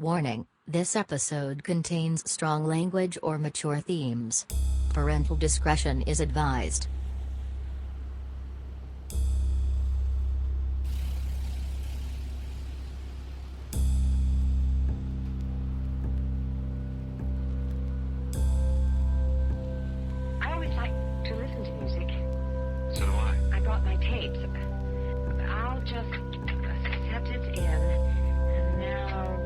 Warning, this episode contains strong language or mature themes. Parental discretion is advised. I always like to listen to music. So do I. I brought my tapes. I'll just set it in, and now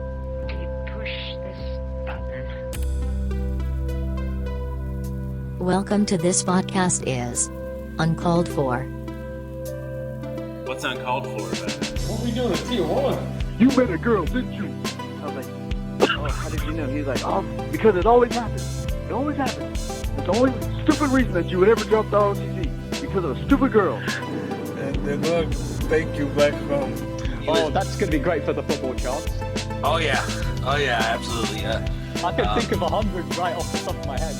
we push this button. Welcome to This Podcast is Uncalled For. What's uncalled for about it? What we doing at Tijuana? You met a girl, didn't you? I was like, oh, how did you know? He was like, oh, because it always happens. It always happens. It's the only stupid reason that you would ever drop the ROTC, because of a stupid girl. And then look, thank you back home. Oh, that's going to be great for the football charts. Oh yeah, absolutely, yeah. I can think of 100 right off the top of my head.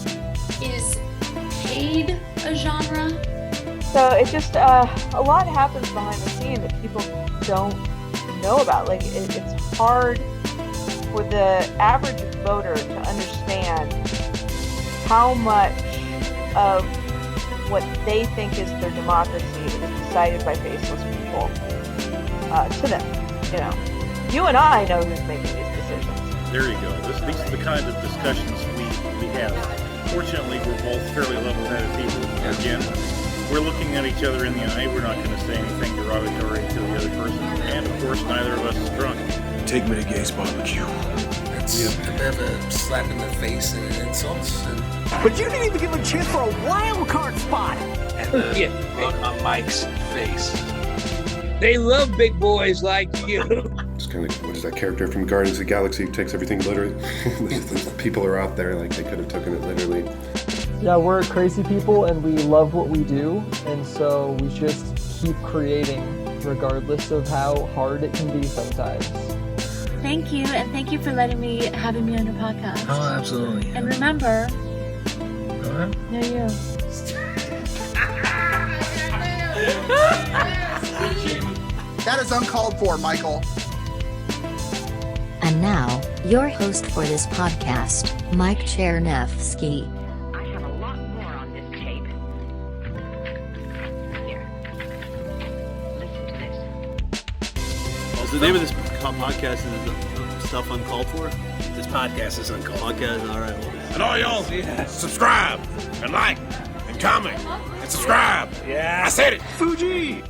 Is paid a genre? So it just, a lot happens behind the scene that people don't know about. Like, it's hard for the average voter to understand how much of what they think is their democracy is decided by faceless people to them. You know, you and I know who's making these decisions. There you go. These are the kind of discussions we have. Fortunately, we're both fairly level-headed people. Again, we're looking at each other in the eye. We're not going to say anything derogatory to the other person. And, of course, neither of us is drunk. Take me to Gay's barbecue. It's a bit of a slap in the face and insults. But you didn't even give him a chance for a wild card spot. And the look on Mike's face. They love big boys like you. It's kind of, what is that character from Guardians of the Galaxy who takes everything literally? The people are out there, like, they could have taken it literally. Yeah, we're crazy people and we love what we do, and so we just keep creating regardless of how hard it can be sometimes. Thank you, and thank you for having me on your podcast. Oh, absolutely. And remember, no you. That is uncalled for, Michael. And now, your host for this podcast, Mike Chernevsky. I have a lot more on this tape. Here. Listen to this. Well, the name of this podcast is Stuff Uncalled For? This podcast is uncalled. Podcast, all right. Well, And all y'all, subscribe and like and comment and subscribe. Yeah. I said it. Fuji!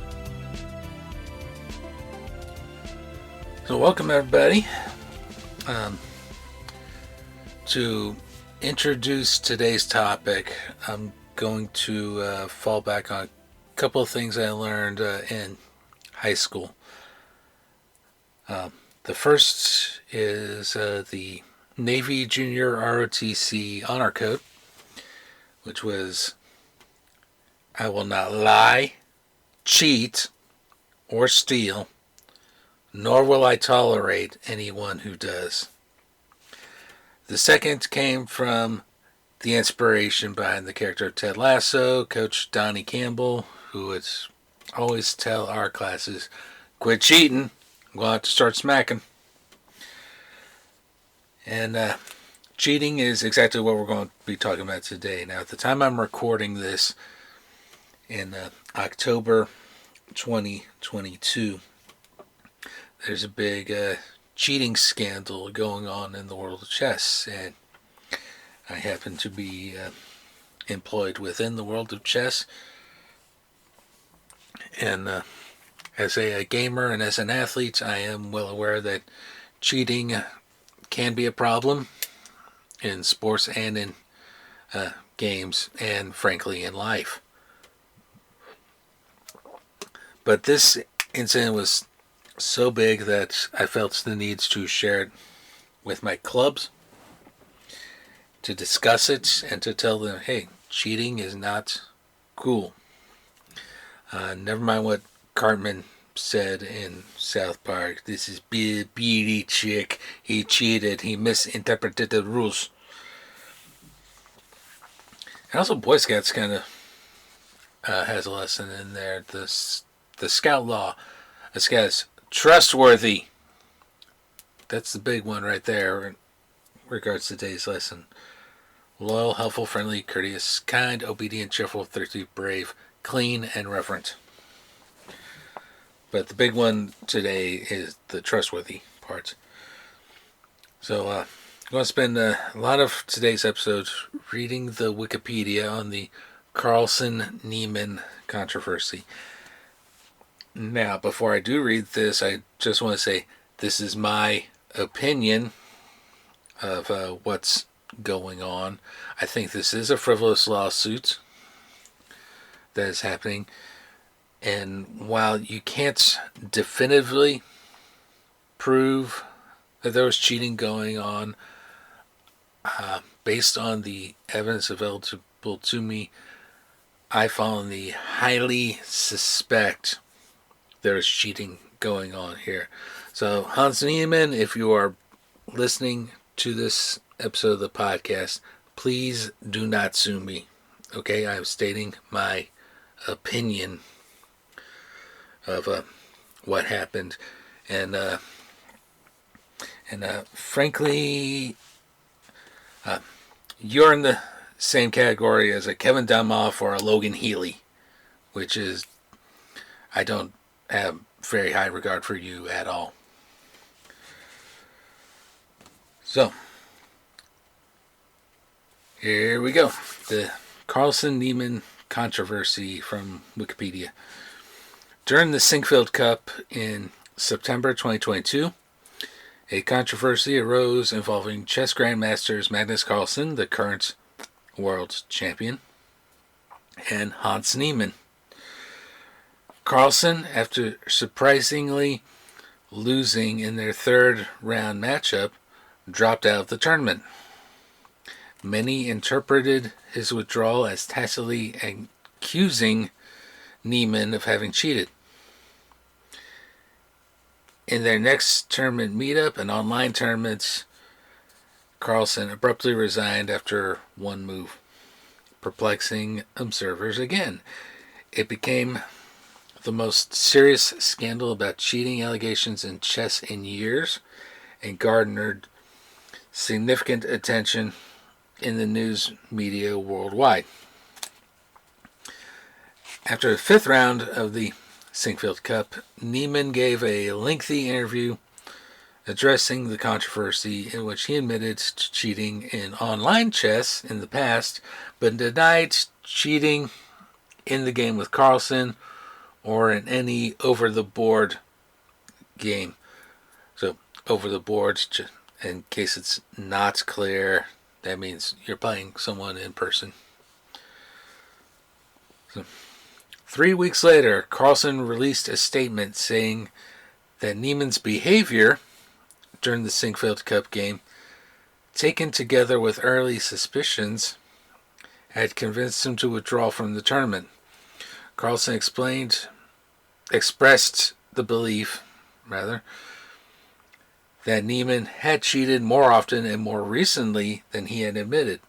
So welcome everybody. To introduce today's topic, I'm going to fall back on a couple of things I learned in high school. The first is the Navy Junior ROTC Honor Code, which was, I will not lie, cheat, or steal, nor will I tolerate anyone who does. The second came from the inspiration behind the character of Ted Lasso, Coach Donnie Campbell, who would always tell our classes, quit cheating, we'll have to start smacking. And cheating is exactly what we're going to be talking about today. Now, at the time I'm recording this in October 2022, there's a big cheating scandal going on in the world of chess, and I happen to be employed within the world of chess, and as a gamer and as an athlete, I am well aware that cheating can be a problem in sports and in games, and frankly in life. But this incident was so big that I felt the need to share it with my clubs, to discuss it, and to tell them, hey, cheating is not cool. Never mind what Cartman said in South Park. This is beady chick. He cheated. He misinterpreted the rules. And also Boy Scouts kind of has a lesson in there. The Scout Law. A Scout is trustworthy, That's the big one right there in regards to today's lesson. Loyal, helpful, friendly, courteous, kind, obedient, cheerful, thrifty, brave, clean, and reverent. But the big one today is the trustworthy part. So I'm going to spend a lot of today's episode reading the Wikipedia on the Carlson-Niemann controversy. Now, before I do read this, I just want to say this is my opinion of what's going on. I think this is a frivolous lawsuit that is happening. And while you can't definitively prove that there was cheating going on, based on the evidence available to me, I finally highly suspect there's cheating going on here. So, Hans Niemann, if you are listening to this episode of the podcast, please do not sue me. Okay, I'm stating my opinion of what happened, and frankly, you're in the same category as a Kevin Dunmoff or a Logan Healy, which is, I don't have very high regard for you at all. So, here we go. The Carlson-Niemann controversy from Wikipedia. During the Sinkfield Cup in September 2022, a controversy arose involving chess grandmasters Magnus Carlsen, the current world champion, and Hans Niemann. Carlsen, after surprisingly losing in their third round matchup, dropped out of the tournament. Many interpreted his withdrawal as tacitly accusing Niemann of having cheated. In their next tournament meetup, an online tournament, Carlsen abruptly resigned after one move, perplexing observers again. It became the most serious scandal about cheating allegations in chess in years and garnered significant attention in the news media worldwide. After the fifth round of the Sinkfield Cup, Niemann gave a lengthy interview addressing the controversy in which he admitted to cheating in online chess in the past, but denied cheating in the game with Carlsen or in any over-the-board game. So, over-the-board, in case it's not clear, that means you're playing someone in person. So, 3 weeks later, Carlsen released a statement saying that Niemann's behavior during the Sinkfield Cup game, taken together with early suspicions, had convinced him to withdraw from the tournament. Carlsen expressed the belief, that Niemann had cheated more often and more recently than he had admitted,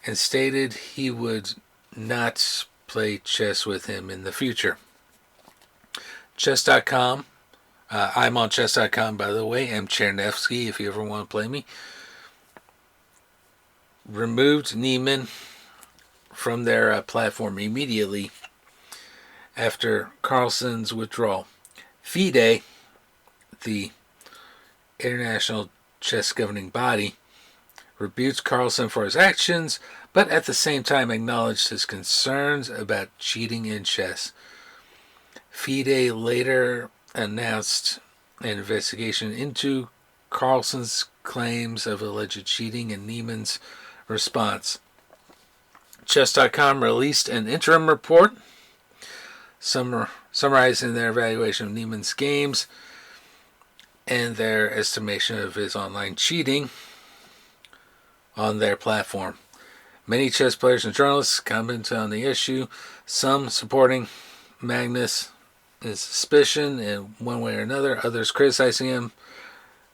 and stated he would not play chess with him in the future. Chess.com, I'm on Chess.com, by the way, M. Chernevsky, if you ever want to play me, removed Niemann from their platform immediately after Carlsen's withdrawal. FIDE, the international chess governing body, rebuked Carlsen for his actions, but at the same time acknowledged his concerns about cheating in chess. FIDE later announced an investigation into Carlsen's claims of alleged cheating and Niemann's response. Chess.com released an interim report summarizing their evaluation of Niemann's games and their estimation of his online cheating on their platform. Many chess players and journalists commented on the issue, some supporting Magnus' suspicion in one way or another, others criticizing him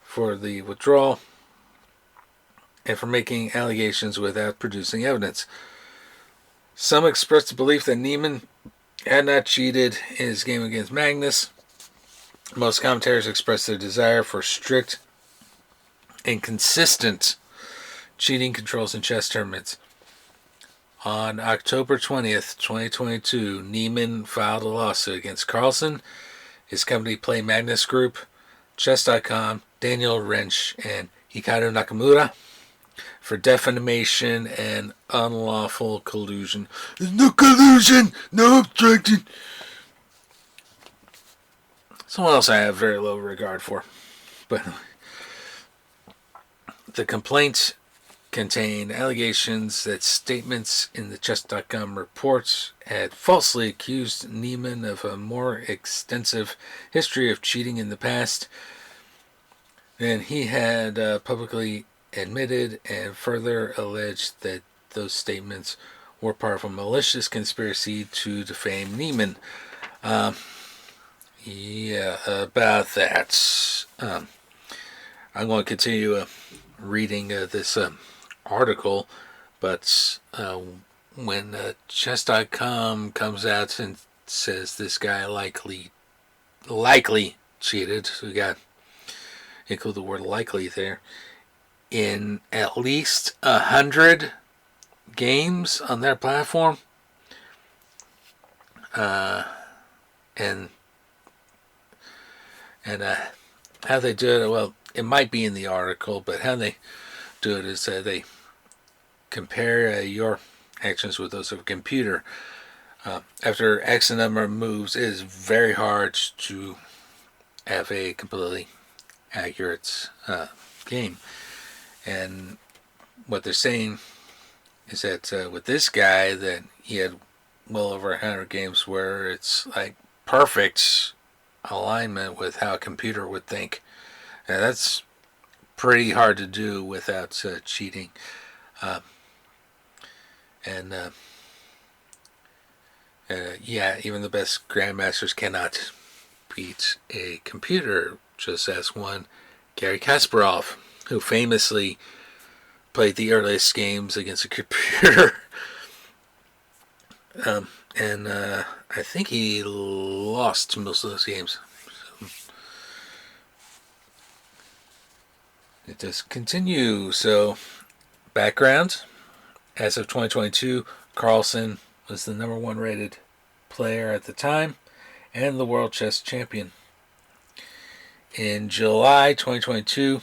for the withdrawal and for making allegations without producing evidence. Some expressed the belief that Niemann had not cheated in his game against Magnus. Most commentators expressed their desire for strict inconsistent cheating controls in chess tournaments. On October 20th, 2022, Niemann filed a lawsuit against Carlsen, his company Play Magnus Group, Chess.com, Daniel Wrench, and Hikaru Nakamura for defamation and unlawful collusion. There's no collusion! No obstruction! Someone else I have very low regard for. But the complaint contained allegations that statements in the Chess.com reports had falsely accused Niemann of a more extensive history of cheating in the past than he had publicly admitted, and further alleged that those statements were part of a malicious conspiracy to defame Niemann. About that. I'm going to continue reading this article, but when chess.com comes out and says this guy likely cheated, so we got include the word likely there, in at least 100 games on their platform, and how they do it, well, it might be in the article, but how they do it is they compare your actions with those of a computer. After X number of moves, it is very hard to have a completely accurate game. And what they're saying is that with this guy, that he had well over 100 games where it's like perfect alignment with how a computer would think. And that's pretty hard to do without cheating. Even the best grandmasters cannot beat a computer. Just as one Garry Kasparov, who famously played the earliest games against a computer. I think he lost most of those games. It does continue. So, background. As of 2022, Carlsen was the number 1 rated player at the time and the world chess champion. In July 2022,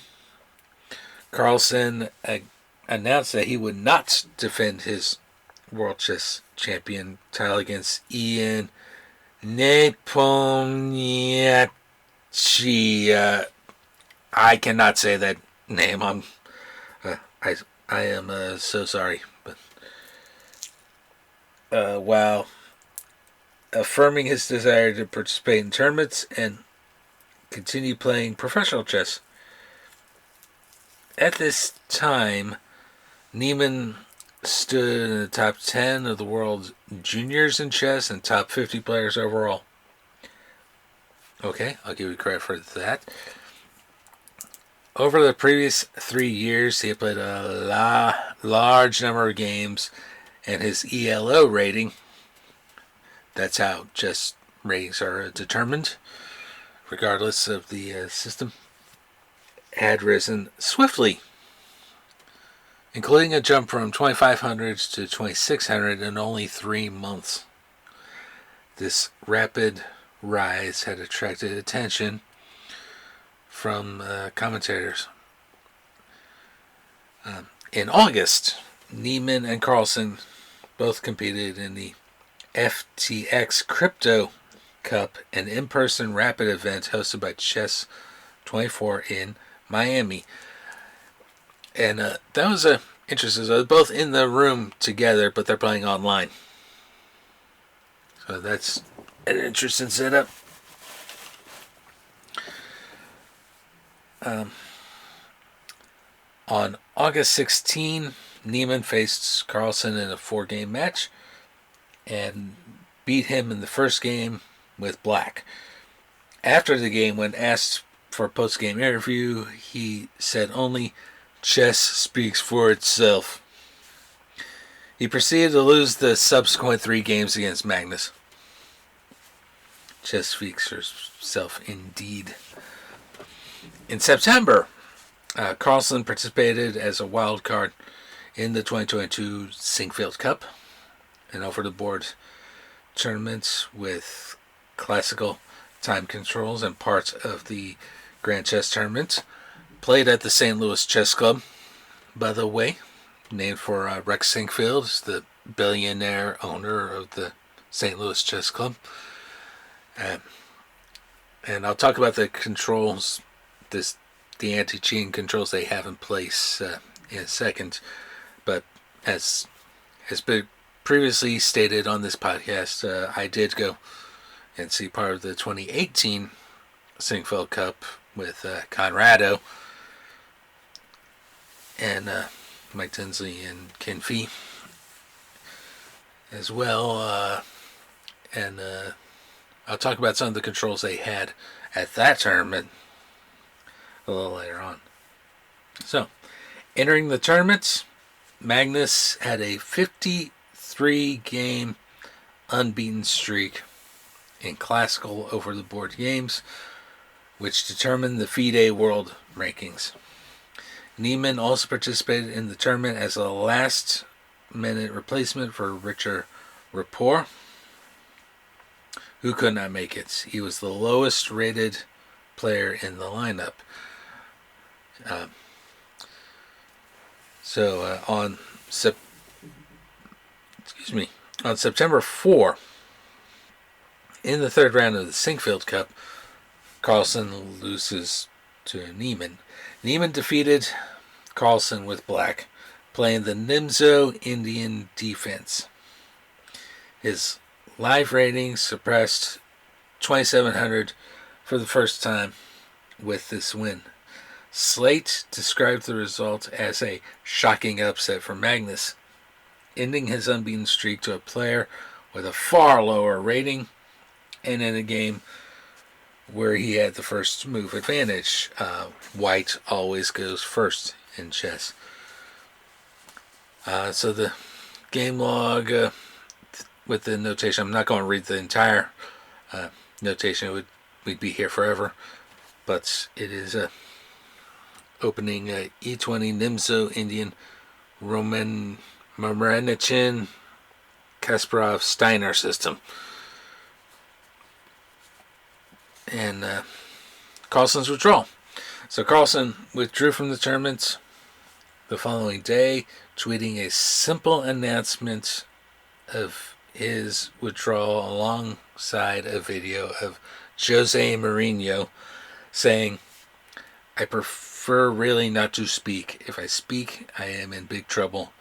Carlsen announced that he would not defend his world chess champion title against Ian Nepomniachtchi. I cannot say that name. I am so sorry. But while affirming his desire to participate in tournaments and continue playing professional chess. At this time, Niemann stood in the top 10 of the world's juniors in chess and top 50 players overall. Okay, I'll give you credit for that. Over the previous 3 years, he had played a large number of games, and his ELO rating, that's how chess ratings are determined, regardless of the system, had risen swiftly, including a jump from 2,500 to 2,600 in only 3 months. This rapid rise had attracted attention from commentators. In August, Niemann and Carlsen both competed in the FTX Crypto Cup, an in-person rapid event hosted by Chess 24 in Miami. And that was interesting. So they're both in the room together, but they're playing online. So that's an interesting setup. On August 16, Niemann faced Carlsen in a 4-game match and beat him in the first game with black. After the game, when asked for a post-game interview, he said only, "Chess speaks for itself." He proceeded to lose the subsequent 3 games against Magnus. Chess speaks for itself indeed. In September, Carlsen participated as a wild card in the 2022 Sinkfield Cup, an over-the-board tournament with classical time controls and parts of the Grand Chess Tournament. Played at the St. Louis Chess Club, by the way, named for Rex Sinkfield, the billionaire owner of the St. Louis Chess Club. And I'll talk about the controls, the anti-cheating controls they have in place in a second. But as has been previously stated on this podcast, I did go and see part of the 2018 Sinkfield Cup with Conrado and Mike Tinsley and Ken Fee as well. And I'll talk about some of the controls they had at that tournament a little later on. So, entering the tournament, Magnus had a 53-game unbeaten streak in classical over-the-board games, which determined the FIDE World Rankings. Niemann also participated in the tournament as a last-minute replacement for Richard Rapport, who could not make it. He was the lowest-rated player in the lineup. On September 4, in the third round of the Sinkfield Cup, Carlsen loses to Niemann. Niemann defeated Carlsen with black, playing the Nimzo Indian defense. His live rating surpassed 2,700 for the first time with this win. Slate described the result as a shocking upset for Magnus, ending his unbeaten streak to a player with a far lower rating and in a game where he had the first move advantage. White always goes first in chess. So the game log with the notation, I'm not going to read the entire notation. We'd be here forever. But it is opening E20 Nimzo Indian Romanichin Kasparov Steiner system. And Carlsen's withdrawal. So Carlsen withdrew from the tournament the following day, tweeting a simple announcement of his withdrawal alongside a video of Jose Mourinho saying, "I prefer really not to speak. If I speak, I am in big trouble."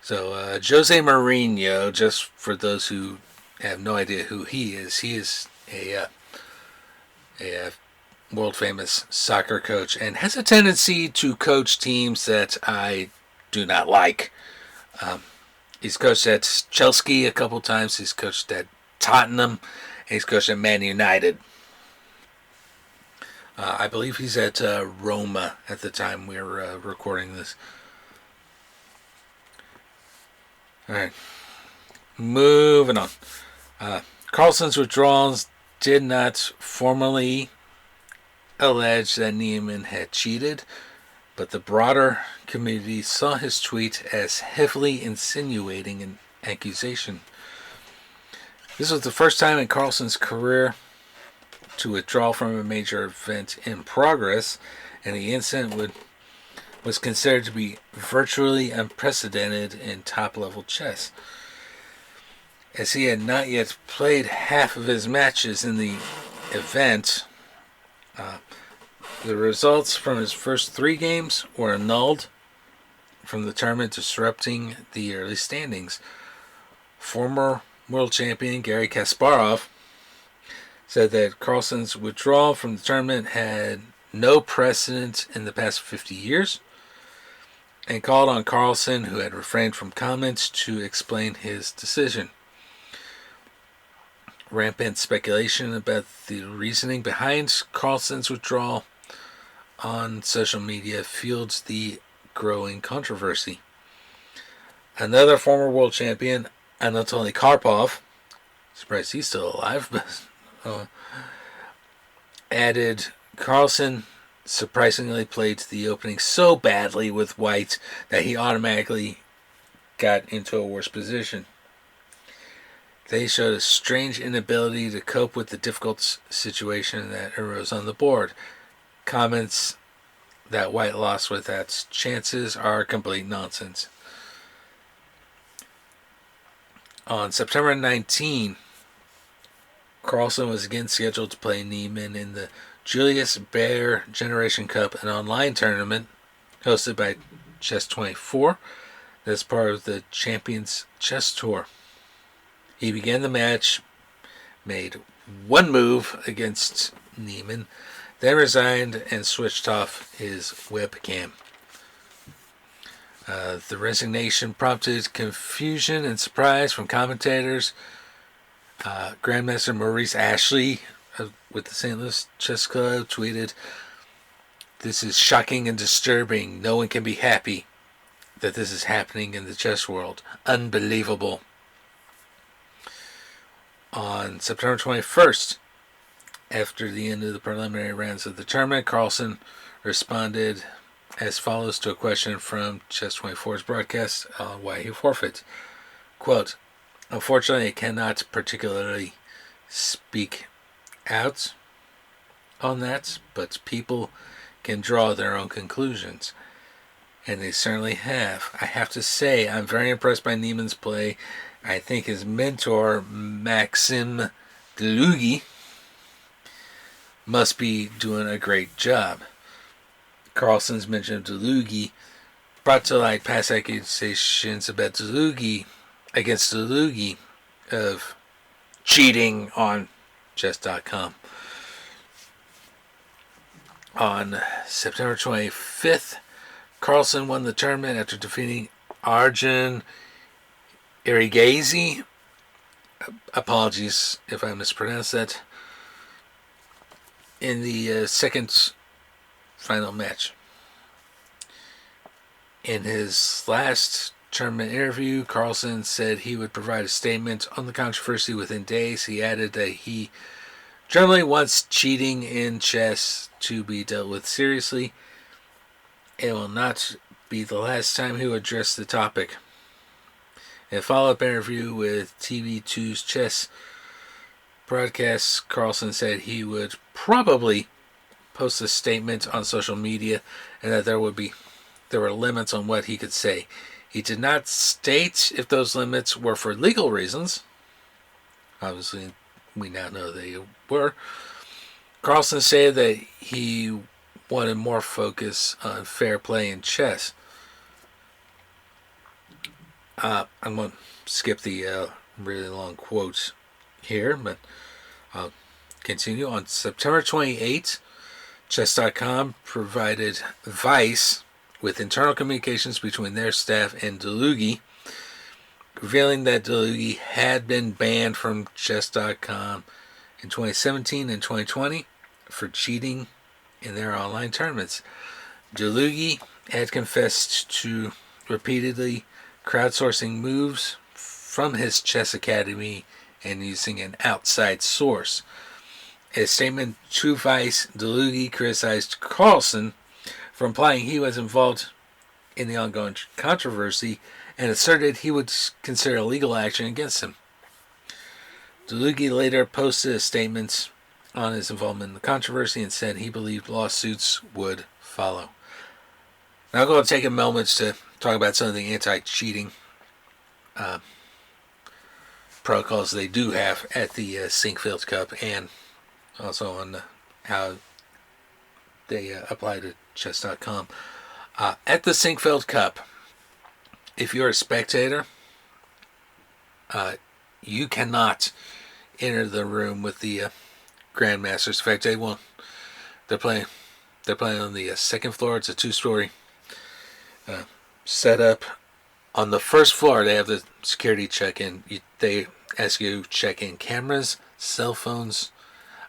Jose Mourinho, just for those who have no idea who he is a world famous soccer coach and has a tendency to coach teams that I do not like. He's coached at Chelsea a couple times. He's coached at Tottenham. And he's coached at Man United. I believe he's at Roma at the time we're recording this. All right. Moving on. Carlsen's withdrawals did not formally allege that Niemann had cheated, but the broader community saw his tweet as heavily insinuating an accusation. This was the first time in Carlsen's career to withdraw from a major event in progress, and the incident was considered to be virtually unprecedented in top-level chess, as he had not yet played half of his matches in the event. The results from his first 3 games were annulled from the tournament, disrupting the early standings. Former world champion Garry Kasparov said that Carlsen's withdrawal from the tournament had no precedent in the past 50 years and called on Carlsen, who had refrained from comments, to explain his decision. Rampant speculation about the reasoning behind Carlsen's withdrawal on social media fueled the growing controversy. Another former world champion, Anatoly Karpov, surprised he's still alive, but added, Carlsen surprisingly played the opening so badly with White that he automatically got into a worse position. They showed a strange inability to cope with the difficult situation that arose on the board. Comments that White lost without chances are complete nonsense. On September 19, Carlsen was again scheduled to play Niemann in the Julius Baer Generation Cup, an online tournament hosted by Chess24 that's part of the Champions Chess Tour. He began the match, made one move against Niemann, then resigned and switched off his webcam. The resignation prompted confusion and surprise from commentators. Grandmaster Maurice Ashley with the St. Louis Chess Club tweeted, "This is shocking and disturbing. No one can be happy that this is happening in the chess world. Unbelievable." On September 21st, after the end of the preliminary rounds of the tournament, Carlsen responded as follows to a question from Chess24's broadcast on why he forfeit. Quote, "Unfortunately, I cannot particularly speak out on that, but people can draw their own conclusions. And they certainly have. I have to say, I'm very impressed by Niemann's play. I think his mentor, Maxim Delugi, must be doing a great job." Carlsen's mention of Delugi brought to light past accusations about Delugi of cheating on chess.com. On September 25th, Carlsen won the tournament after defeating Arjun Erigaisi. Apologies if I mispronounced that. In the second final match. In his last tournament interview, Carlsen said he would provide a statement on the controversy within days. He added that he generally wants cheating in chess to be dealt with seriously. It will not be the last time he will address the topic. In a follow-up interview with TV2's chess broadcast, Carlsen said he would probably post a statement on social media and that there were limits on what he could say. He did not state if those limits were for legal reasons. Obviously, we now know they were. Carlsen said that he wanted more focus on fair play in chess. I'm going to skip the really long quotes here, but I'll continue. On September 28th, Chess.com provided Vice with internal communications between their staff and Delugi, revealing that Delugi had been banned from Chess.com in 2017 and 2020 for cheating in their online tournaments. Delugi had confessed to repeatedly crowdsourcing moves from his chess academy and using an outside source. In a statement to Vice, Delugi criticized Carlsen for implying he was involved in the ongoing controversy and asserted he would consider legal action against him. Delugi later posted a statement on his involvement in the controversy and said he believed lawsuits would follow. Now I'm going to take a moment to talk about some of the anti-cheating protocols they do have at the Sinkfield Cup, and also on how they apply to chess.com. At the Sinkfield Cup, if you're a spectator, you cannot enter the room with the grandmasters. In fact, they're playing on the second floor. It's a two-story setup. On the first floor, they have the security check-in. They ask you to check in cameras, cell phones,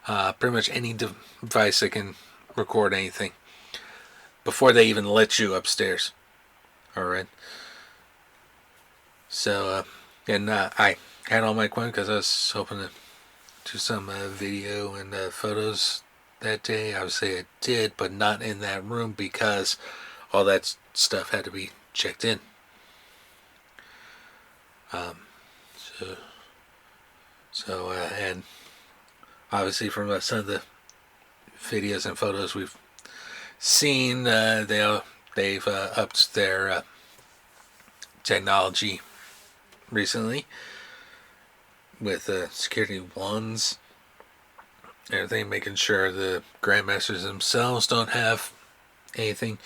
pretty much any device that can record anything before they even let you upstairs. All right. So, I had all my equipment because I was hoping to do some video and photos that day? I would say it did, but not in that room because all that stuff had to be checked in. And obviously from some of the videos and photos we've seen, they've upped their technology recently with security ones, everything, making sure the grandmasters themselves don't have anything.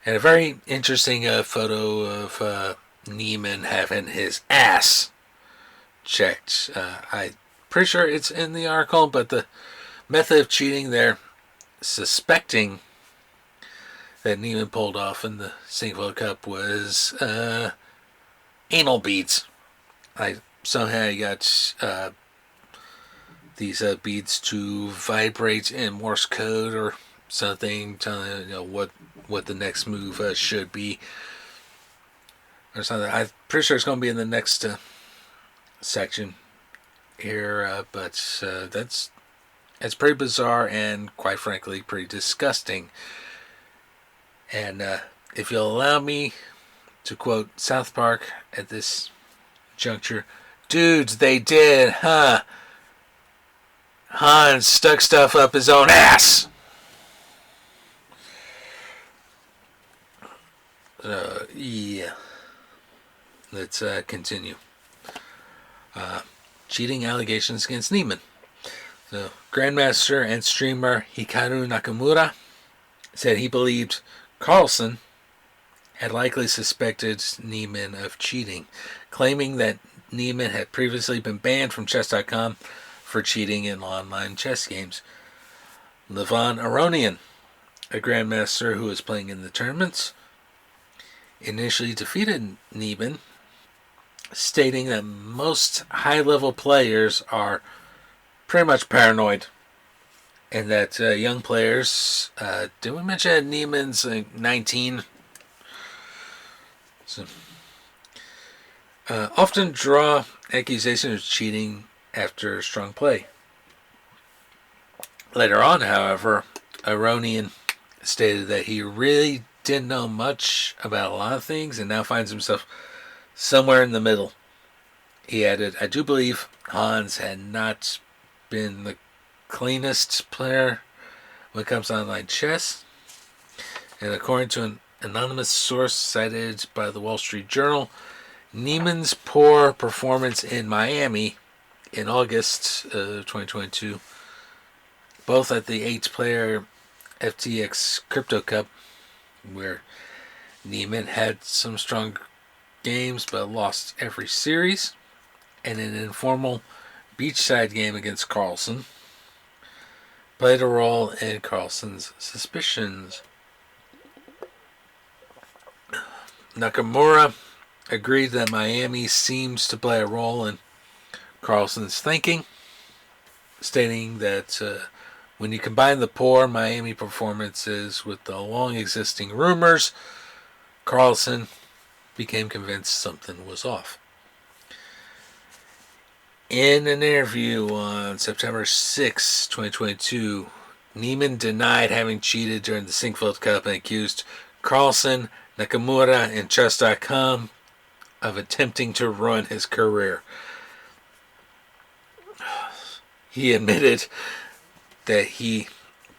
And a very interesting photo of Niemann having his ass checked. I'm pretty sure it's in the article, but the method of cheating they're suspecting that Niemann pulled off in the Singapore Cup was anal beads. Somehow he got these beads to vibrate in Morse code or something, telling what the next move should be or something. I'm pretty sure it's going to be in the next section here, but it's pretty bizarre and quite frankly pretty disgusting. And if you'll allow me to quote South Park at this juncture, dudes, they did, huh? Hans stuck stuff up his own ass. Yeah. Let's continue. Cheating allegations against Niemann. So, Grandmaster and streamer Hikaru Nakamura said he believed Carlsen had likely suspected Niemann of cheating, claiming that Niemann had previously been banned from chess.com for cheating in online chess games. Levon Aronian, a grandmaster who was playing in the tournaments, initially defeated Niemann, stating that most high-level players are pretty much paranoid, and that young players, did we mention Niemann's 19? So, often draw accusations of cheating after strong play. Later on, however, Aronian stated that he really didn't know much about a lot of things and now finds himself somewhere in the middle. He added, I do believe Hans had not been the cleanest player when it comes to online chess. And according to an anonymous source cited by the Wall Street Journal, Niemann's poor performance in Miami in August of 2022, both at the 8-player FTX Crypto Cup, where Niemann had some strong games but lost every series, and an informal beachside game against Carlsen, played a role in Carlsen's suspicions. Nakamura agreed that Miami seems to play a role in Carlsen's thinking, stating that when you combine the poor Miami performances with the long-existing rumors, Carlsen became convinced something was off. In an interview on September 6, 2022, Niemann denied having cheated during the Singfield Cup and accused Carlsen, Nakamura, and Chess.com of attempting to ruin his career. He admitted that he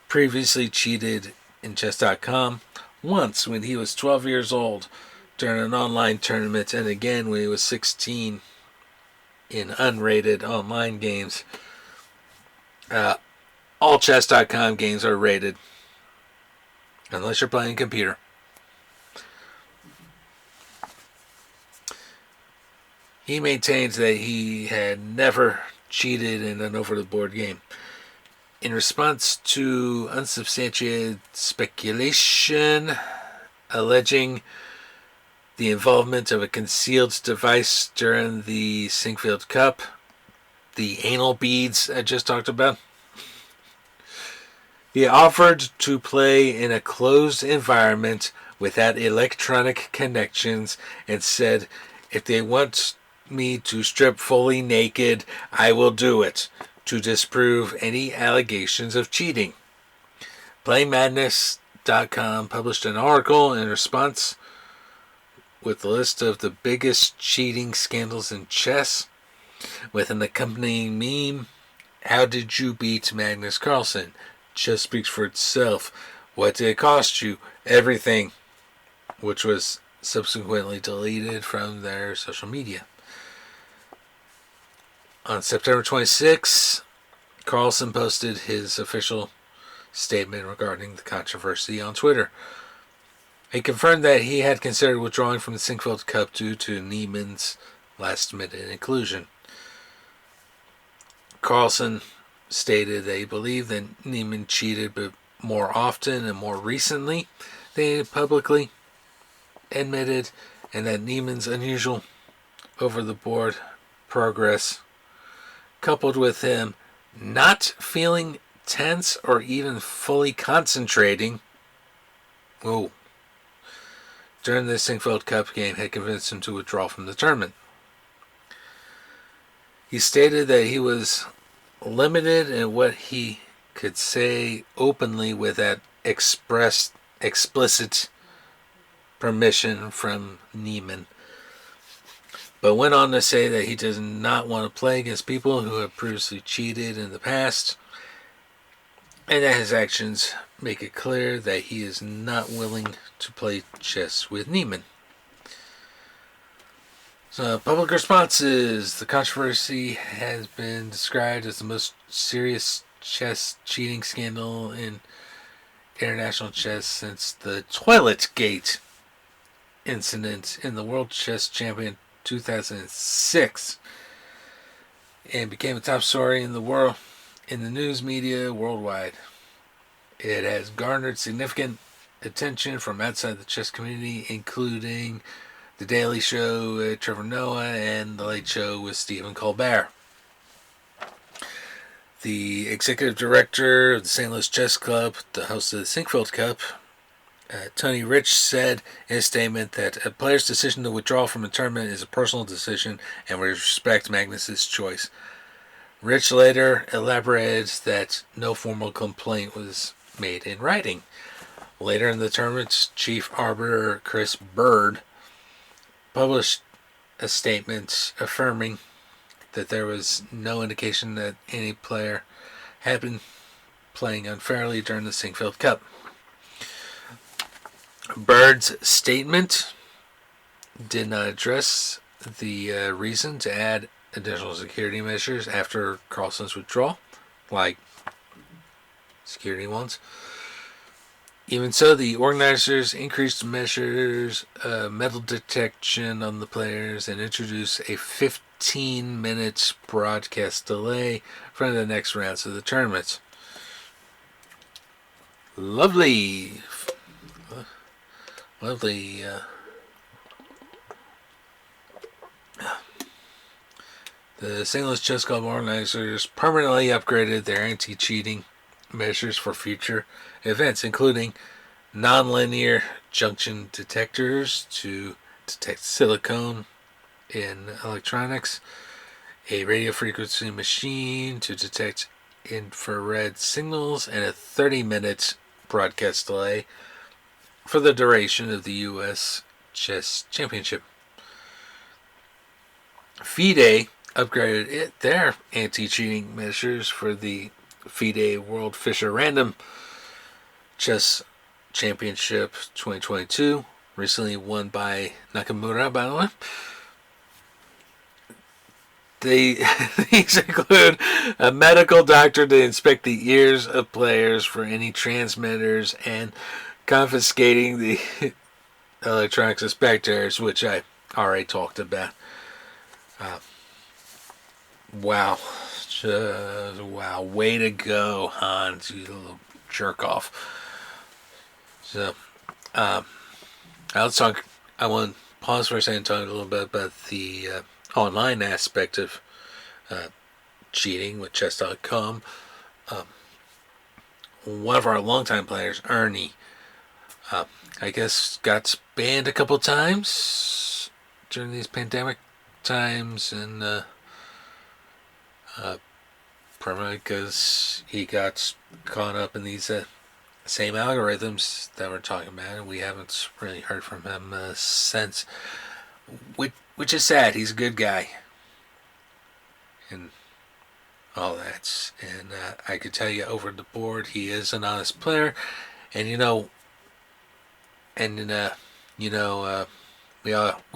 previously cheated in Chess.com once when he was 12 years old during an online tournament, and again when he was 16 in unrated online games. All Chess.com games are rated, unless you're playing computer. He maintains that he had never cheated in an over-the-board game. In response to unsubstantiated speculation alleging the involvement of a concealed device during the Singfield Cup, the anal beads I just talked about, he offered to play in a closed environment without electronic connections and said, if they want me to strip fully naked, I will do it, to disprove any allegations of cheating. PlayMadness.com published an article in response with a list of the biggest cheating scandals in chess, with an accompanying meme. How did you beat Magnus Carlsen? Chess speaks for itself. What did it cost you? Everything. Which was subsequently deleted from their social media. On September 26, Carlsen posted his official statement regarding the controversy on Twitter. He confirmed that he had considered withdrawing from the Sinkfeld Cup due to Niemann's last-minute inclusion. Carlsen stated that he believed that Niemann cheated, but more often and more recently than he publicly admitted, and that Niemann's unusual over-the-board progress, coupled with him not feeling tense or even fully concentrating during the Sinkfeld Cup game, had convinced him to withdraw from the tournament. He stated that he was limited in what he could say openly without explicit permission from Niemann, but went on to say that he does not want to play against people who have previously cheated in the past, and that his actions make it clear that he is not willing to play chess with Niemann. So, public responses. The controversy has been described as the most serious chess cheating scandal in international chess since the Toiletgate incident in the World Chess Champion 2006, and became a top story in the world, in the news media worldwide. It has garnered significant attention from outside the chess community, including The Daily Show with Trevor Noah and The Late Show with Stephen Colbert. The executive director of the St. Louis Chess Club, the host of the Sinkfeld Cup, Tony Rich, said in a statement that a player's decision to withdraw from a tournament is a personal decision and we respect Magnus's choice. Rich later elaborated that no formal complaint was made in writing. Later in the tournament's chief arbiter, Chris Bird, published a statement affirming that there was no indication that any player had been playing unfairly during the Sinkfeld Cup. Bird's statement did not address the reason to add additional security measures after Carlsen's withdrawal, like security ones. Even so, the organizers increased measures, metal detection on the players, and introduced a 15-minute broadcast delay for the next rounds of the tournament. Lovely. The St. Louis Chess Club organizers permanently upgraded their anti-cheating measures for future events, including nonlinear junction detectors to detect silicone in electronics, a radio frequency machine to detect infrared signals, and a 30-minute broadcast delay for the duration of the U.S. Chess Championship. FIDE upgraded their anti-cheating measures for the FIDE World Fischer Random Chess Championship 2022, recently won by Nakamura, by the way. These include a medical doctor to inspect the ears of players for any transmitters and confiscating the electronic suspectors, which I already talked about. Wow. Wow. Way to go, Hans, you little jerk off. So, let's talk. I want to pause for a second and talk a little bit about the online aspect of cheating with chess.com. One of our longtime players, Ernie, I guess got banned a couple times during these pandemic times, and primarily because he got caught up in these same algorithms that we're talking about, and we haven't really heard from him since. Which is sad. He's a good guy. And all that. And I could tell you over the board, he is an honest player. And we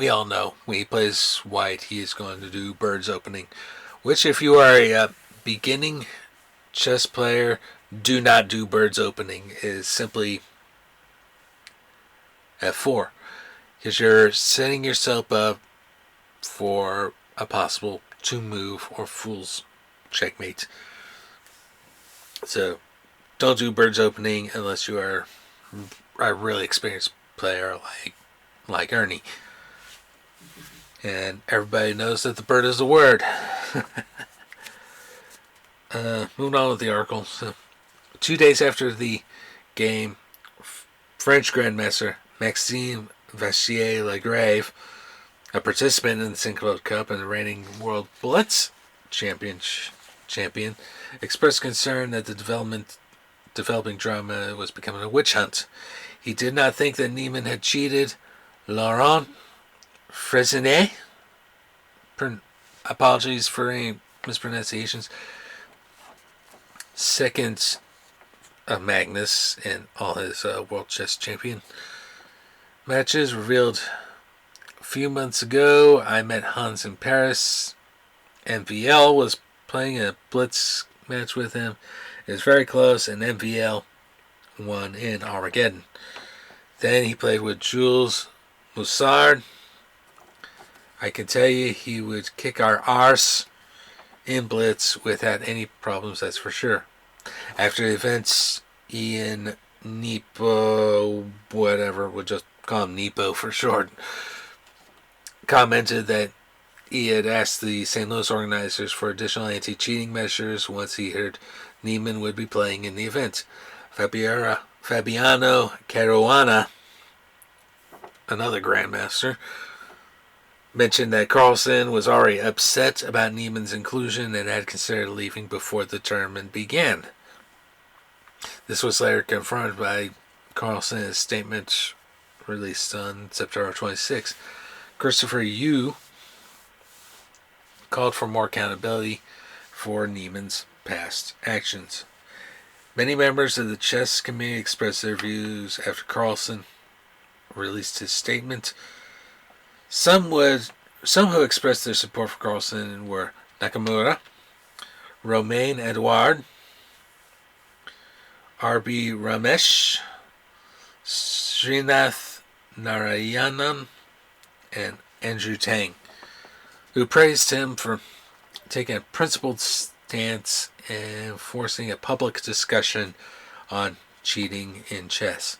all know when he plays white, he is going to do birds opening. Which, if you are a beginning chess player, do not do birds opening. Is simply F4. Because you're setting yourself up for a possible 2-move or fool's checkmate. So don't do birds opening unless you are a really experienced player like Ernie. And everybody knows that the bird is a word. Moving on with the article. So, 2 days after the game, French Grandmaster Maxime Vachier-Lagrave, a participant in the Synchro Cup and the reigning World Blitz champion, expressed concern that the developing drama was becoming a witch hunt. He did not think that Niemann had cheated. Laurent Fresinet, apologies for any mispronunciations, second Magnus in all his World Chess Champion matches, revealed a few months ago. I met Hans in Paris. MVL was playing a blitz match with him. It was very close, and MVL won in Armageddon. Then he played with Jules Moussard. I can tell you he would kick our arse in blitz without any problems, that's for sure. After the events, Ian Nepo, whatever, we'll just call him Nepo for short, commented that he had asked the St. Louis organizers for additional anti-cheating measures once he heard Niemann would be playing in the event. Fabiano Caruana, another grandmaster, mentioned that Carlsen was already upset about Niemann's inclusion and had considered leaving before the tournament began. This was later confirmed by Carlsen in a statement released on September 26. Christopher Yu called for more accountability for Niemann's past actions. Many members of the chess committee expressed their views after Carlsen released his statement. Some who expressed their support for Carlsen were Nakamura, Romain Edouard, R.B. Ramesh, Srinath Narayanan, and Andrew Tang, who praised him for taking a principled stance and forcing a public discussion on cheating in chess.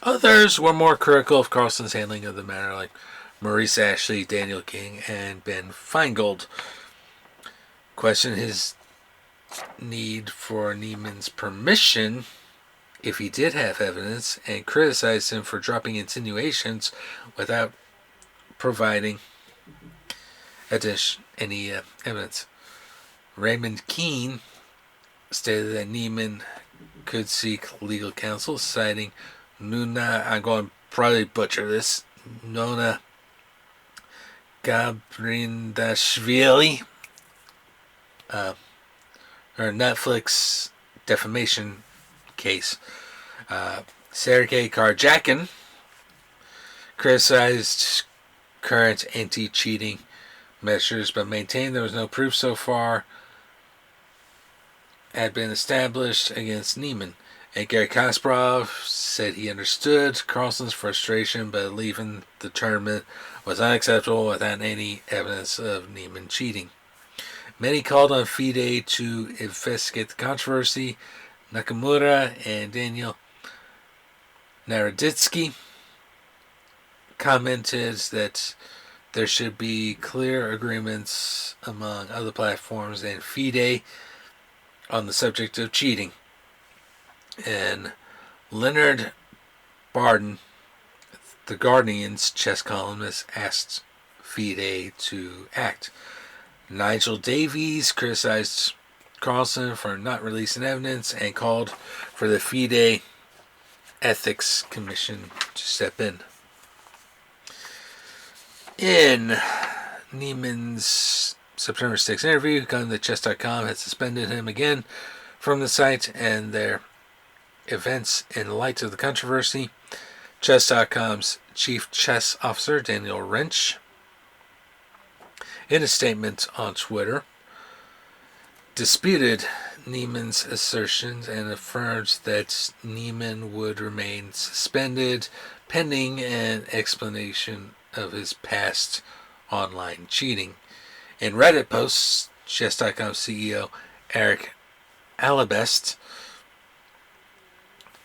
Others were more critical of Carlsen's handling of the matter, like Maurice Ashley, Daniel King, and Ben Feingold. Questioned his need for Niemann's permission if he did have evidence, and criticized him for dropping insinuations without providing any evidence. Raymond Keane stated that Niemann could seek legal counsel, citing Nuna, I'm going to probably butcher this, Nona Gabrindashvili, her Netflix defamation case. Sergei Karjakin criticized current anti-cheating measures, but maintained there was no proof so far had been established against Niemann. And Gary Kasparov said he understood Carlsen's frustration, but leaving the tournament was unacceptable without any evidence of Niemann cheating. Many called on FIDE to investigate the controversy. Nakamura and Daniel Naroditsky commented that there should be clear agreements among other platforms and FIDE on the subject of cheating. And Leonard Barden, the Guardian's chess columnist, asked FIDE to act. Nigel Davies criticized Carlsen for not releasing evidence and called for the FIDE Ethics Commission to step in. In Niemann's September 6th interview, GunTheChess.com had suspended him again from the site and their events in light of the controversy. Chess.com's chief chess officer, Daniel Wrench, in a statement on Twitter, disputed Niemann's assertions and affirmed that Niemann would remain suspended pending an explanation of his past online cheating. In Reddit posts, Chess.com CEO Eric Alabest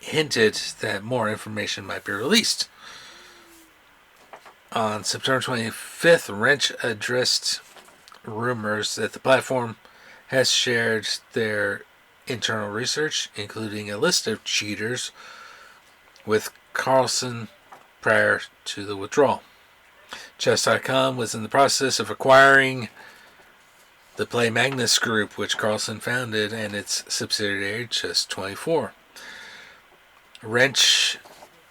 hinted that more information might be released. On September 25th, Wrench addressed rumors that the platform has shared their internal research, including a list of cheaters, with Carlsen prior to the withdrawal. Chess.com was in the process of acquiring the Play Magnus Group, which Carlsen founded, and its subsidiary, Chess24. Wrench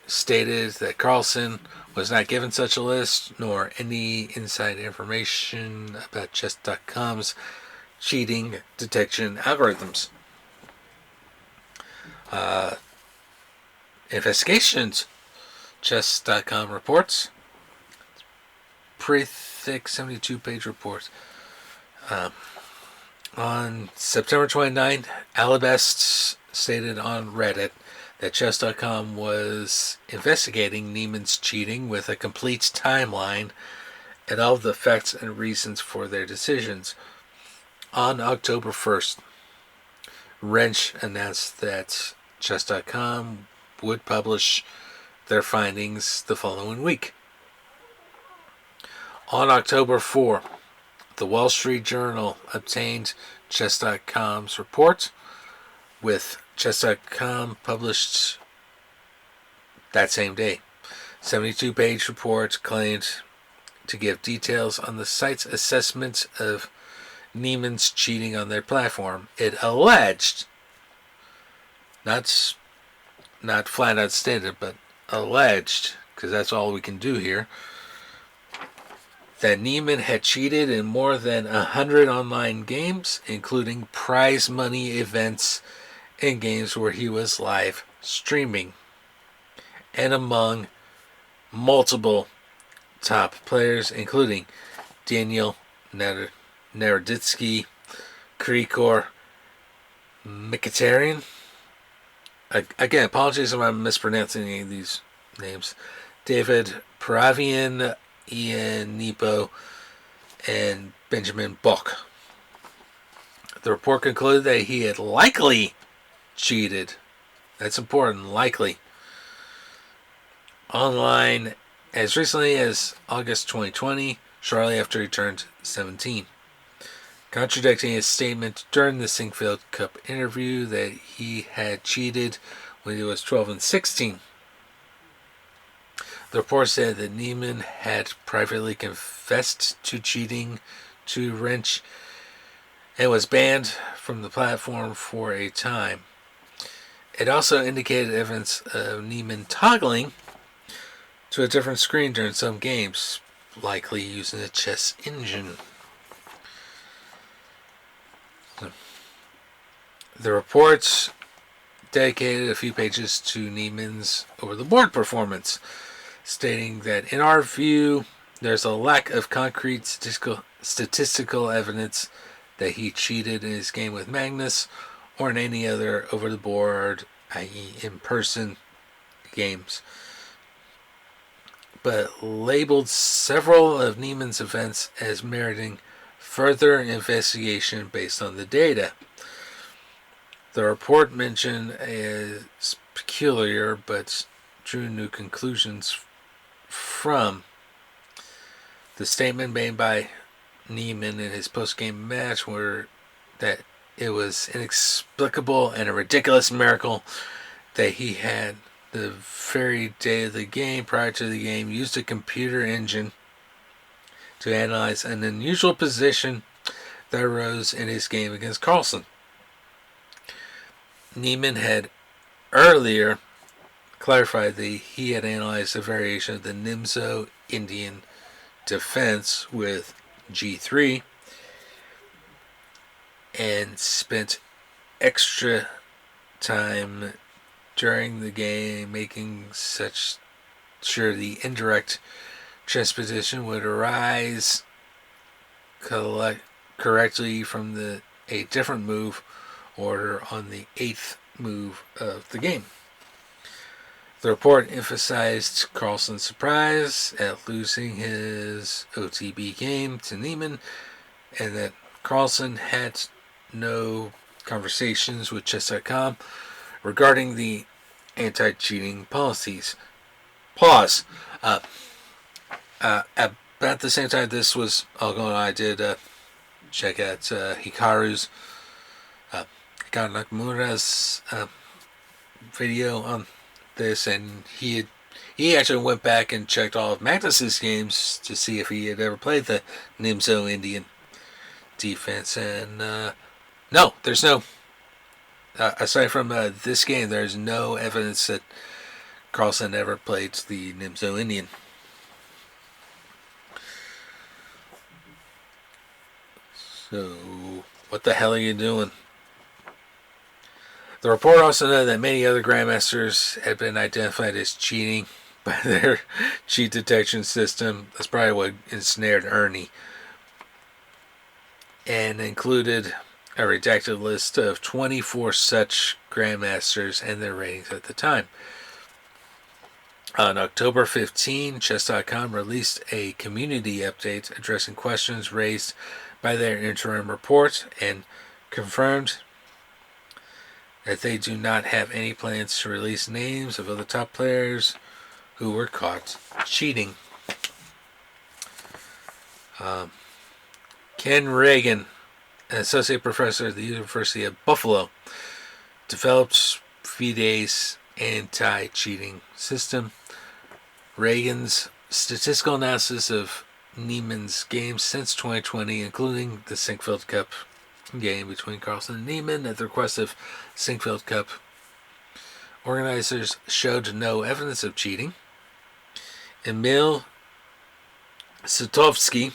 stated that Carlsen was not given such a list, nor any inside information about Chess.com's cheating detection algorithms. Investigations, Chess.com reports. Pretty thick 72-page report. On September 29th, Alabest stated on Reddit that Chess.com was investigating Niemann's cheating with a complete timeline and all of the facts and reasons for their decisions. On October 1st, Wrench announced that Chess.com would publish their findings the following week. On October 4, the Wall Street Journal obtained Chess.com's report, with Chess.com published that same day. 72-page report claimed to give details on the site's assessment of Niemann's cheating on their platform. It alleged, not flat out stated, but alleged, because that's all we can do here, that Niemann had cheated in more than 100 online games, including prize money events and games where he was live streaming, and among multiple top players, including Daniel Naroditsky, Krikor Mkhitaryan. Again, apologies if I'm mispronouncing any of these names. David Paravian, Ian Nepo, and Benjamin Bock. The report concluded that he had likely cheated. That's important, likely. Online as recently as August 2020, shortly after he turned 17. Contradicting his statement during the Sinkfield Cup interview that he had cheated when he was 12 and 16. The report said that Niemann had privately confessed to cheating to Wrench and was banned from the platform for a time. It also indicated evidence of Niemann toggling to a different screen during some games, likely using a chess engine. The reports dedicated a few pages to Niemann's over-the-board performance, stating that in our view, there's a lack of concrete statistical evidence that he cheated in his game with Magnus or in any other over-the-board, i.e. in-person games, but labeled several of Niemann's events as meriting further investigation based on the data. The report mentioned as peculiar but drew new conclusions from the statement made by Niemann in his post-game match, were that it was inexplicable and a ridiculous miracle that he had, the very day of the game, prior to the game, used a computer engine to analyze an unusual position that arose in his game against Carlsen. Niemann had earlier clarified that he had analyzed a variation of the Nimzo Indian defense with G3 and spent extra time during the game making such sure the indirect transposition would arise correctly from a different move order on the 8th move of the game. The report emphasized Carlsen's surprise at losing his OTB game to Niemann, and that Carlsen had no conversations with Chess.com regarding the anti-cheating policies. Pause. About the same time this was all going on, I did check out Hikaru Nakamura's video on this, and he actually went back and checked all of Magnus's games to see if he had ever played the Nimzo Indian defense, and no, there's no aside from this game, there's no evidence that Carlsen ever played the Nimzo Indian. So, what the hell are you doing? The report also noted that many other grandmasters had been identified as cheating by their cheat detection system. That's probably what ensnared Ernie. And included a redacted list of 24 such grandmasters and their ratings at the time. On October 15, Chess.com released a community update addressing questions raised by their interim report and confirmed that they do not have any plans to release names of other top players who were caught cheating. Ken Reagan, an associate professor at the University of Buffalo, developed FIDE's anti-cheating system. Reagan's statistical analysis of Niemann's games since 2020, including the Sinkfield Cup game between Carlsen and Niemann at the request of Sinkfield Cup organizers, showed no evidence of cheating. Emil Sutovsky,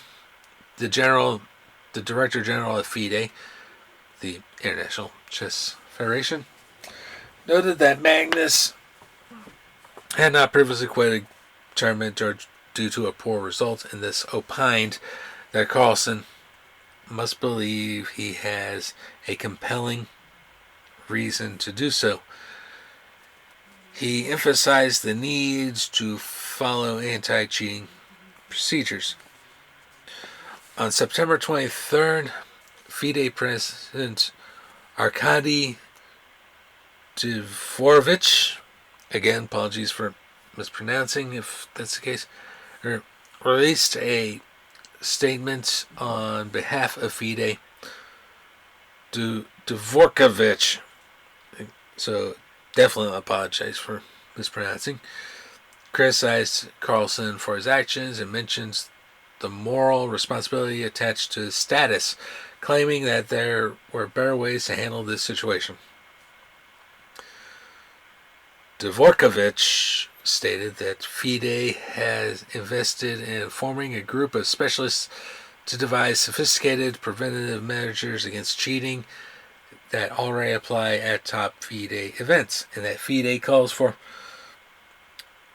the Director General of FIDE, the International Chess Federation, noted that Magnus had not previously quit a tournament due to a poor result, and this opined that Carlsen must believe he has a compelling reason to do so. He emphasized the need to follow anti-cheating procedures. On September 23rd, FIDE President Arkady Dvorovich, again, apologies for mispronouncing if that's the case, released a statement on behalf of FIDE. Dvorkovich, so definitely apologize for mispronouncing, criticized Carlsen for his actions and mentions the moral responsibility attached to his status, claiming that there were better ways to handle this situation. Dvorkovich stated that FIDE has invested in forming a group of specialists to devise sophisticated preventative measures against cheating that already apply at top FIDE events, and that FIDE calls for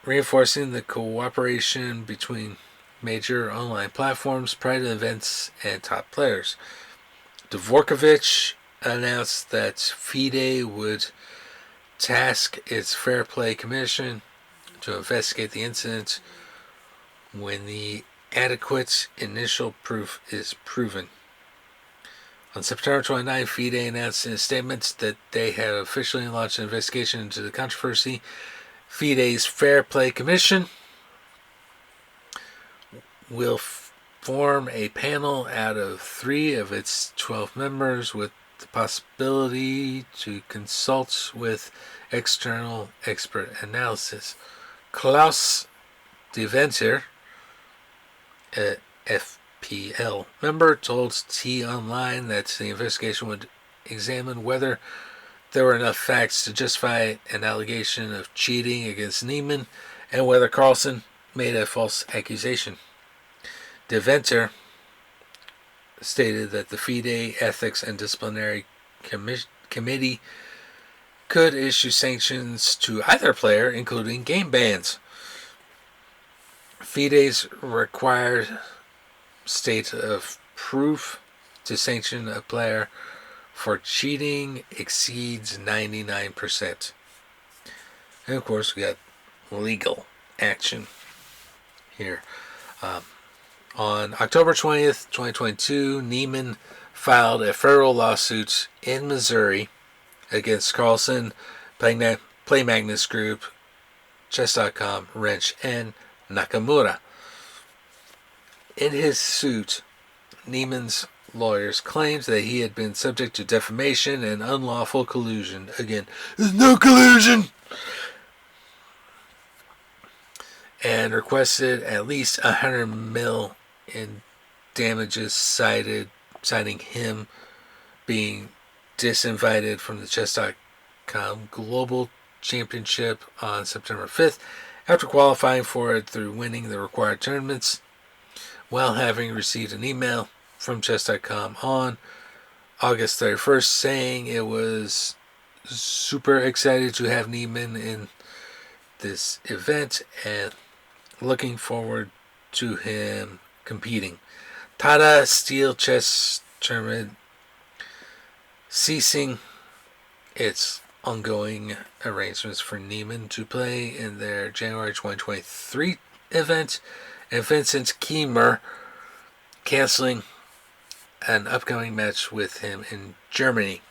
reinforcing the cooperation between major online platforms, private events, and top players. Dvorkovich announced that FIDE would task its Fair Play Commission to investigate the incident when the adequate initial proof is proven. On September 29, FIDE announced in a statement that they had officially launched an investigation into the controversy. FIDE's Fair Play Commission will form a panel out of 3 of its 12 members with the possibility to consult with external expert analysis. Klaus de Venter, a FPL member, told T Online that the investigation would examine whether there were enough facts to justify an allegation of cheating against Niemann and whether Carlson made a false accusation. The inventor stated that the FIDE Ethics and Disciplinary Committee could issue sanctions to either player, including game bans. FIDE's required state of proof to sanction a player for cheating exceeds 99%. And of course, we got legal action here. On October 20th, 2022, Niemann filed a federal lawsuit in Missouri against Carlson, Play Magnus Group, Chess.com, Wrench, and Nakamura. In his suit, Niemann's lawyers claimed that he had been subject to defamation and unlawful collusion. Again, there's no collusion! And requested at least $100 million in damages, citing him being disinvited from the Chess.com Global Championship on September 5th after qualifying for it through winning the required tournaments, while having received an email from Chess.com on August 31st saying it was super excited to have Niemann in this event and looking forward to him competing. Tata Steel Chess Tournament ceasing its ongoing arrangements for Niemann to play in their January 2023 event, and Vincent Kiemer canceling an upcoming match with him in Germany.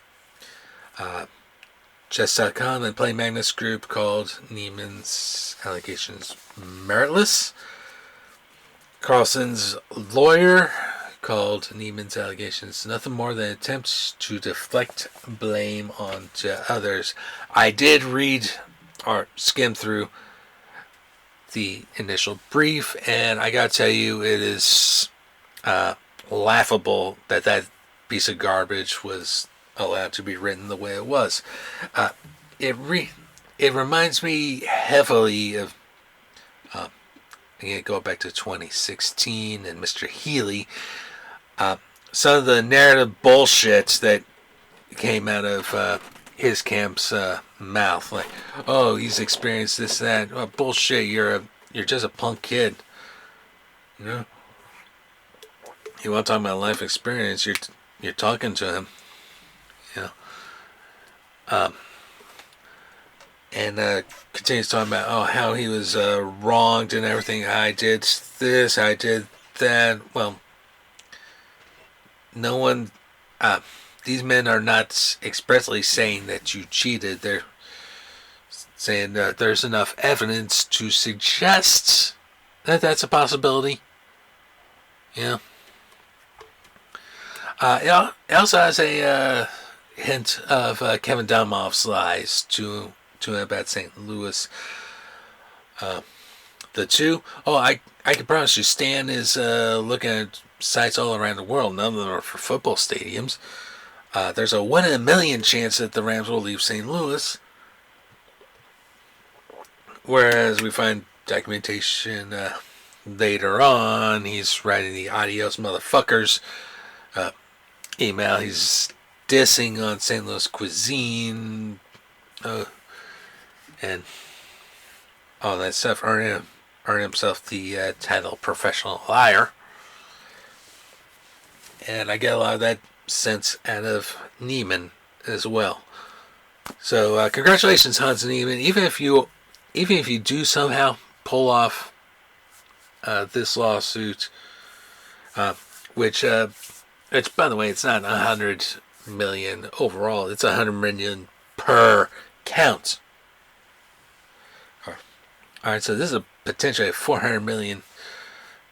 Chess.com and Play Magnus Group called Niemann's allegations meritless. Carlson's lawyer called Niemann's allegations nothing more than attempts to deflect blame onto others. I did read or skim through the initial brief, and I gotta tell you, it is laughable that that piece of garbage was allowed to be written the way it was. It reminds me heavily of again, go back to 2016 and Mr. Healy. Some of the narrative bullshit that came out of his camp's mouth, like, oh, he's experienced this, that. Oh, bullshit! You're just a punk kid. You know. You want to talk about life experience? You're talking to him. You know. And continues talking about how he was wronged and everything. I did this, I did that. Well, no one. These men are not expressly saying that you cheated. They're saying that there's enough evidence to suggest that that's a possibility. Yeah. It also has a hint of Kevin Dumoff's lies to him about St. Louis. The two, I can promise you, Stan is looking at sites all around the world. None of them are for football stadiums. There's a 1 in a million chance that the Rams will leave St. Louis. Whereas we find documentation later on, he's writing the adios motherfuckers email. He's dissing on St. Louis cuisine and all that stuff. Earn himself the title professional liar. And I get a lot of that sense out of Niemann as well. So congratulations, Hans Niemann. Even if you do somehow pull off this lawsuit, which by the way, it's not 100 million overall. It's 100 million per count. All right, so this is potentially a $400 million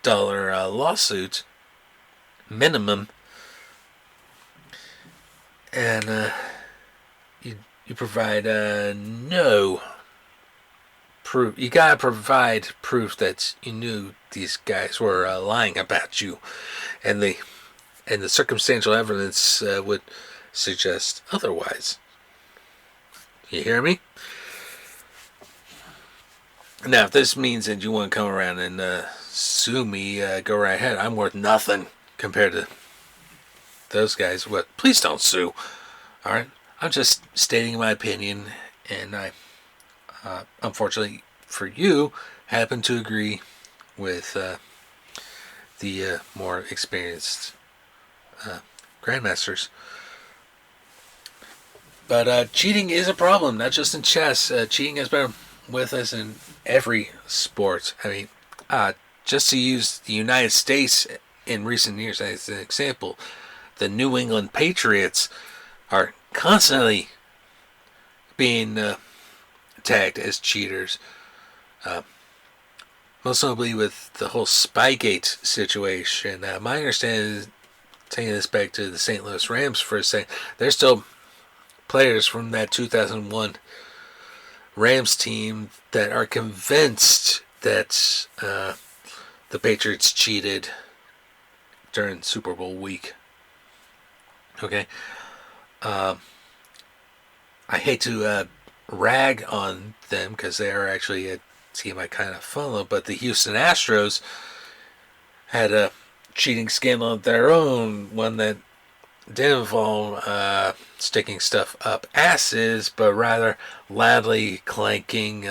lawsuit minimum, and you provide no proof. You gotta provide proof that you knew these guys were lying about you, and the circumstantial evidence would suggest otherwise. You hear me? Now, if this means that you want to come around and sue me, go right ahead. I'm worth nothing compared to those guys. But please don't sue. All right? I'm just stating my opinion, and I, unfortunately for you, happen to agree with the more experienced grandmasters. But cheating is a problem, not just in chess. Cheating has been with us in every sport. I mean, just to use the United States in recent years as an example, the New England Patriots are constantly being tagged as cheaters. Most notably with the whole Spygate situation. My understanding is, taking this back to the St. Louis Rams for a second, there's still players from that 2001 Rams team that are convinced that the Patriots cheated during Super Bowl week. Okay? I hate to rag on them because they are actually a team I kind of follow, but the Houston Astros had a cheating scandal of their own, one that didn't involve sticking stuff up asses, but rather loudly clanking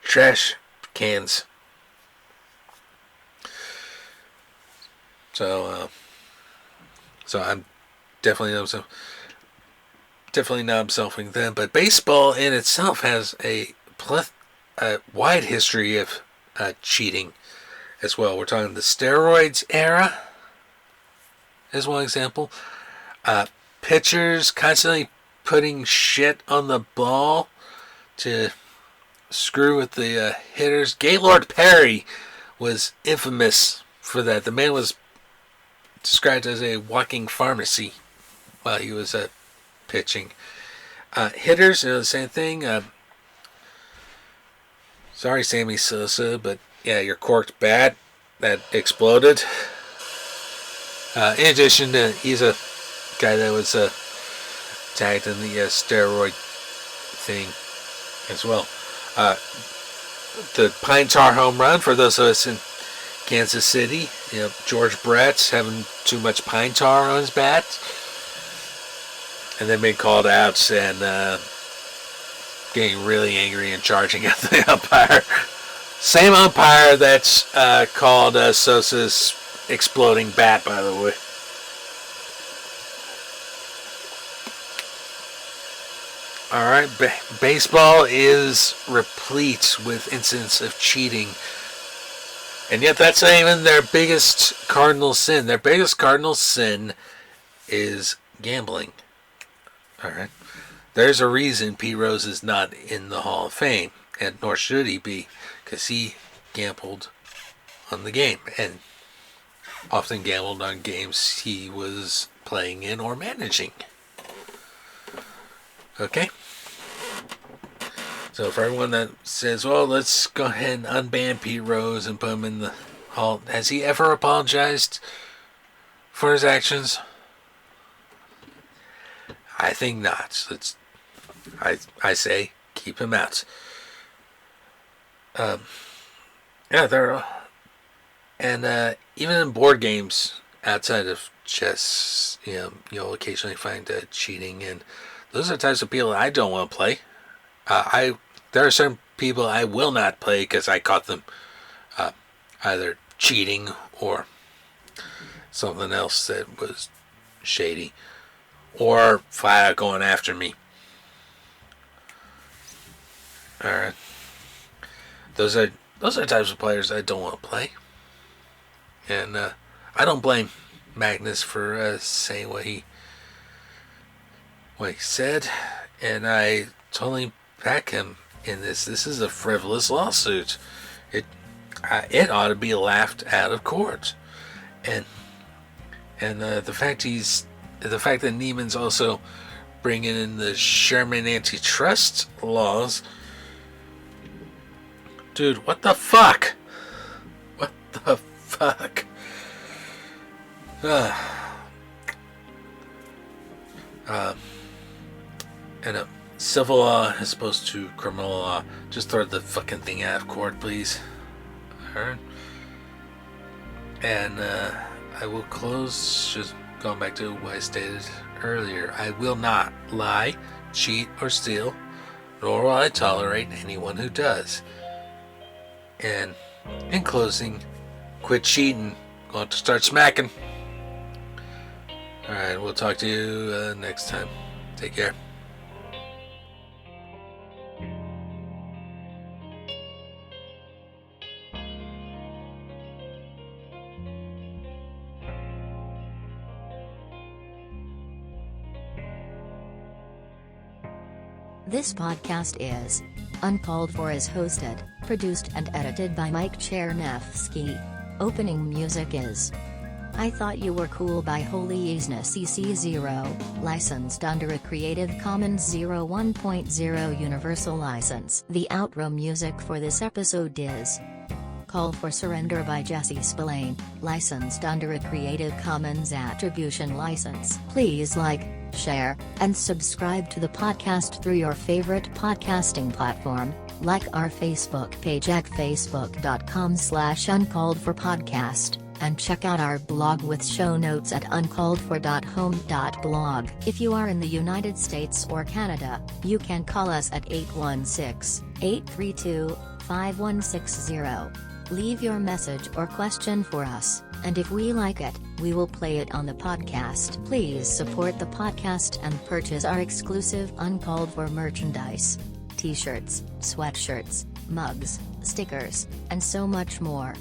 trash cans. So I'm definitely not absolving them. But baseball in itself has a wide history of cheating as well. We're talking the steroids era as one example. Pitchers constantly putting shit on the ball to screw with the hitters. Gaylord Perry was infamous for that. The man was described as a walking pharmacy while he was pitching. Hitters, the same thing. Sorry, Sammy Sosa, but yeah, your corked bat that exploded. In addition, he's a guy that was tagged in the steroid thing as well. The pine tar home run, for those of us in Kansas City, George Brett's having too much pine tar on his bat, and then being called out and getting really angry and charging at the umpire. Same umpire that's called Sosa's exploding bat, by the way. Alright, baseball is replete with incidents of cheating. And yet that's not even their biggest cardinal sin. Their biggest cardinal sin is gambling. Alright. There's a reason Pete Rose is not in the Hall of Fame, and nor should he be, because he gambled on the game, and often gambled on games he was playing in or managing. Okay? So for everyone that says, well, let's go ahead and unban Pete Rose and put him in the Hall, has he ever apologized for his actions? I think not. I say keep him out. Yeah, there, and even in board games outside of chess, you'll occasionally find cheating, and those are the types of people I don't want to play. There are certain people I will not play because I caught them either cheating or something else that was shady, or flat out going after me. Alright. Those are the types of players I don't want to play. And I don't blame Magnus for saying what he said, and I totally back him in this. This is a frivolous lawsuit. It ought to be laughed out of court. And the fact that Niemann's also bringing in the Sherman antitrust laws. Dude, what the fuck? What the fuck? civil law as opposed to criminal law. Just throw the fucking thing out of court, please. Alright. And I will close, just going back to what I stated earlier. I will not lie, cheat, or steal, nor will I tolerate anyone who does. And in closing, quit cheating. Going to start smacking. Alright, we'll talk to you next time. Take care. This podcast is Uncalled For is hosted, produced and edited by Mike Chernefsky. Opening music is I Thought You Were Cool by Holy Isna CC0, licensed under a Creative Commons 0.1.0 Universal License. The outro music for this episode is Call for Surrender by Jesse Spillane, licensed under a Creative Commons Attribution License. Please like, share, and subscribe to the podcast through your favorite podcasting platform. Like our Facebook page at facebook.com/uncalledforpodcast, and check out our blog with show notes at uncalledfor.home.blog. If you are in the United States or Canada, you can call us at 816-832-5160. Leave your message or question for us, and if we like it, we will play it on the podcast. Please support the podcast and purchase our exclusive Uncalled For merchandise. T-shirts, sweatshirts, mugs, stickers, and so much more.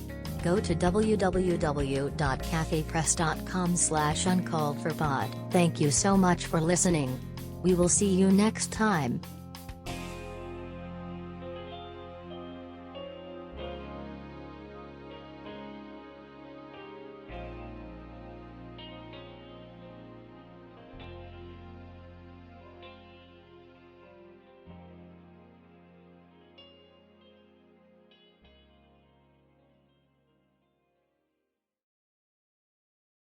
Go to www.cafepress.com/uncalledforpod. Thank you so much for listening. We will see you next time.